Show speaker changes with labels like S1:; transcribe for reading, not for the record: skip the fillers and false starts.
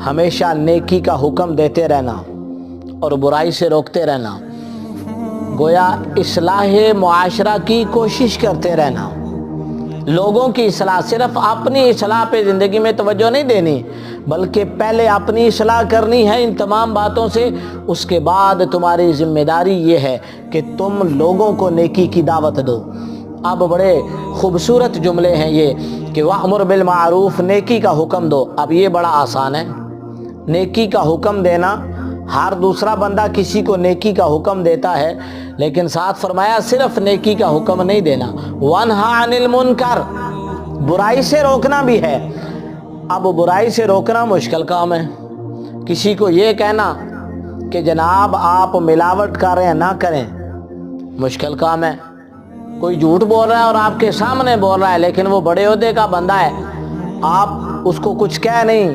S1: ہمیشہ نیکی کا حکم دیتے رہنا اور برائی سے روکتے رہنا، گویا اصلاح معاشرہ کی کوشش کرتے رہنا، لوگوں کی اصلاح، صرف اپنی اصلاح پہ زندگی میں توجہ نہیں دینی، بلکہ پہلے اپنی اصلاح کرنی ہے ان تمام باتوں سے، اس کے بعد تمہاری ذمہ داری یہ ہے کہ تم لوگوں کو نیکی کی دعوت دو۔ اب بڑے خوبصورت جملے ہیں یہ کہ وَأْمُرْ بِالْمَعْرُوفِ، نیکی کا حکم دو۔ اب یہ بڑا آسان ہے، نیکی کا حکم دینا۔ ہر دوسرا بندہ کسی کو نیکی کا حکم دیتا ہے، لیکن ساتھ فرمایا صرف نیکی کا حکم نہیں دینا، وَانْہَا عَنِ الْمُنْکَرِ، برائی سے روکنا بھی ہے۔ اب برائی سے روکنا مشکل کام ہے، کسی کو یہ کہنا کہ جناب آپ ملاوٹ کر رہے ہیں نہ کریں، مشکل کام ہے۔ کوئی جھوٹ بول رہا ہے اور آپ کے سامنے بول رہا ہے، لیکن وہ بڑے عہدے کا بندہ ہے، آپ اس کو کچھ کہہ نہیں